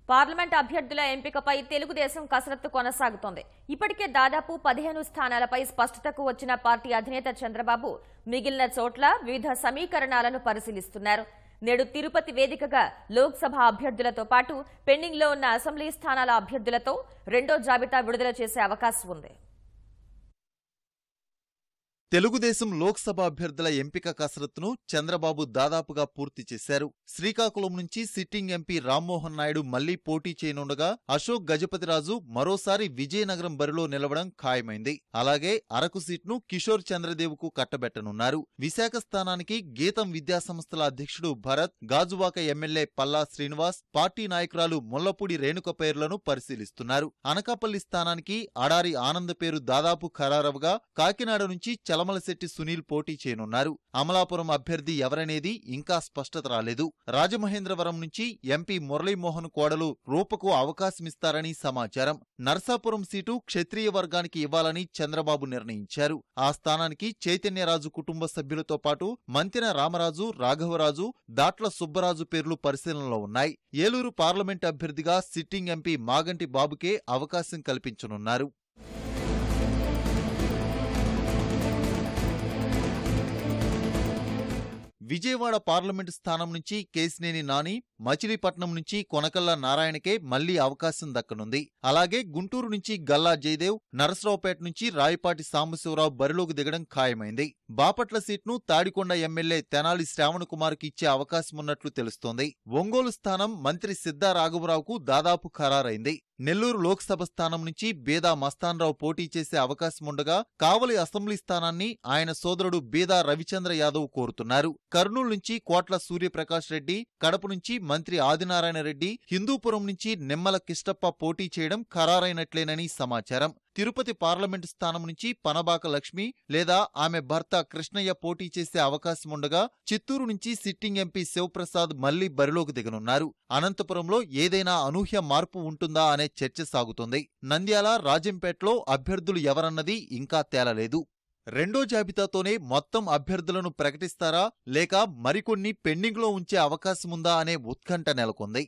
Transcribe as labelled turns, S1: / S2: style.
S1: Parliament అభ్యర్థుల ఎంపికపై తెలుగుదేశం కసరత్తు కొనసాగుతోంది. ఇప్పటికే దాదాపు 15 స్థానాలపై స్పష్టతకు వచ్చిన పార్టీ అధినేత చంద్రబాబు మిగిలిన చోట్ల వివిధ సమీకరణాలను పరిశీలిస్తున్నారు. నేడు తిరుపతి వేదికగా లోక్సభ అభ్యర్థులతో పాటు పెండింగ్లో ఉన్న అసెంబ్లీ స్థానాల అభ్యర్థులతో రెండో జాబితా విడుదల చేసే అవకాశం ఉంది.
S2: తెలుగుదేశం లోక్సభ అభ్యర్థుల ఎంపిక కసరత్తును చంద్రబాబు దాదాపుగా పూర్తి చేశారు. శ్రీకాకుళం నుంచి సిట్టింగ్ ఎంపీ రామ్మోహన్ నాయుడు మళ్లీ పోటీ చేయనుండగా అశోక్ గజపతిరాజు మరోసారి విజయనగరం బరిలో నిలవడం ఖాయమైంది. అలాగే అరకు సీట్ను కిషోర్ చంద్రదేవ్కు కట్టబెట్టనున్నారు. విశాఖ స్థానానికి గీతం విద్యాసంస్థల అధ్యక్షుడు భరత్, గాజువాక ఎమ్మెల్యే పల్లా శ్రీనివాస్, పార్టీ నాయకురాలు ముల్లపూడి రేణుక పేర్లను పరిశీలిస్తున్నారు. అనకాపల్లి స్థానానికి అడారి ఆనంద్ పేరు దాదాపు ఖరారవగా కాకినాడ నుంచి చలమలశెట్టి సునీల్ పోటీ చేయనున్నారు. అమలాపురం అభ్యర్థి ఎవరనేది ఇంకా స్పష్టత రాలేదు. రాజమహేంద్రవరం నుంచి ఎంపీ మురళీమోహన్ కోడలు రూపకు అవకాశమిస్తారని సమాచారం. నర్సాపురం సీటు క్షత్రియ వర్గానికి ఇవ్వాలని చంద్రబాబు నిర్ణయించారు. ఆ స్థానానికి చైతన్యరాజు కుటుంబ సభ్యులతో పాటు మంతెన రామరాజు, రాఘవరాజు, దాట్ల సుబ్బరాజు పేర్లు పరిశీలనలో ఉన్నాయి. ఏలూరు పార్లమెంట్ అభ్యర్థిగా సిట్టింగ్ ఎంపీ మాగంటి బాబుకే అవకాశం కల్పించనున్నారు. విజయవాడ పార్లమెంటు స్థానం నుంచి కేశినేని నాని, మచిలీపట్నం నుంచి కొనకళ్ళ నారాయణకే మళ్లీ అవకాశం దక్కనుంది. అలాగే గుంటూరు నుంచి గల్లా జయదేవ్, నరసరావుపేట నుంచి రాయపాటి సాంబశివరావు బరిలోకి దిగడం ఖాయమైంది. బాపట్ల సీట్ను తాడికొండ ఎమ్మెల్యే తెనాలి శ్రావణ్ కుమార్కి ఇచ్చే అవకాశమున్నట్లు తెలుస్తోంది. ఒంగోలు స్థానం మంత్రి సిద్ధా రాఘవరావుకు దాదాపు ఖరారైంది. నెల్లూరు లోక్సభ స్థానం నుంచి బీదా మస్తాన్రావు పోటీ చేసే అవకాశముండగా కావలి అసెంబ్లీ స్థానాన్ని ఆయన సోదరుడు బీదా రవిచంద్ర యాదవ్ కోరుతున్నారు. కర్నూలు నుంచి కోట్ల సూర్యప్రకాష్ రెడ్డి, కడప నుంచి మంత్రి ఆదినారాయణ రెడ్డి, హిందూపురం నుంచి నిమ్మల కిష్టప్ప పోటీ చేయడం ఖరారైనట్లేనని సమాచారం. తిరుపతి పార్లమెంటు స్థానం నుంచి పనబాక లక్ష్మి లేదా ఆమె భర్త కృష్ణయ్య పోటీ చేసే అవకాశముండగా చిత్తూరు నుంచి సిట్టింగ్ ఎంపీ శివప్రసాద్ మళ్లీ బరిలోకి దిగనున్నారు. అనంతపురంలో ఏదైనా అనూహ్య మార్పు ఉంటుందా అనే చర్చ సాగుతోంది. నంద్యాల, రాజంపేటలో అభ్యర్థులు ఎవరన్నది ఇంకా తేలలేదు. రెండో జాబితాతోనే మొత్తం అభ్యర్థులను ప్రకటిస్తారా లేక మరికొన్ని పెండింగ్లో ఉంచే అవకాశముందా అనే ఉత్కంఠ నెలకొంది.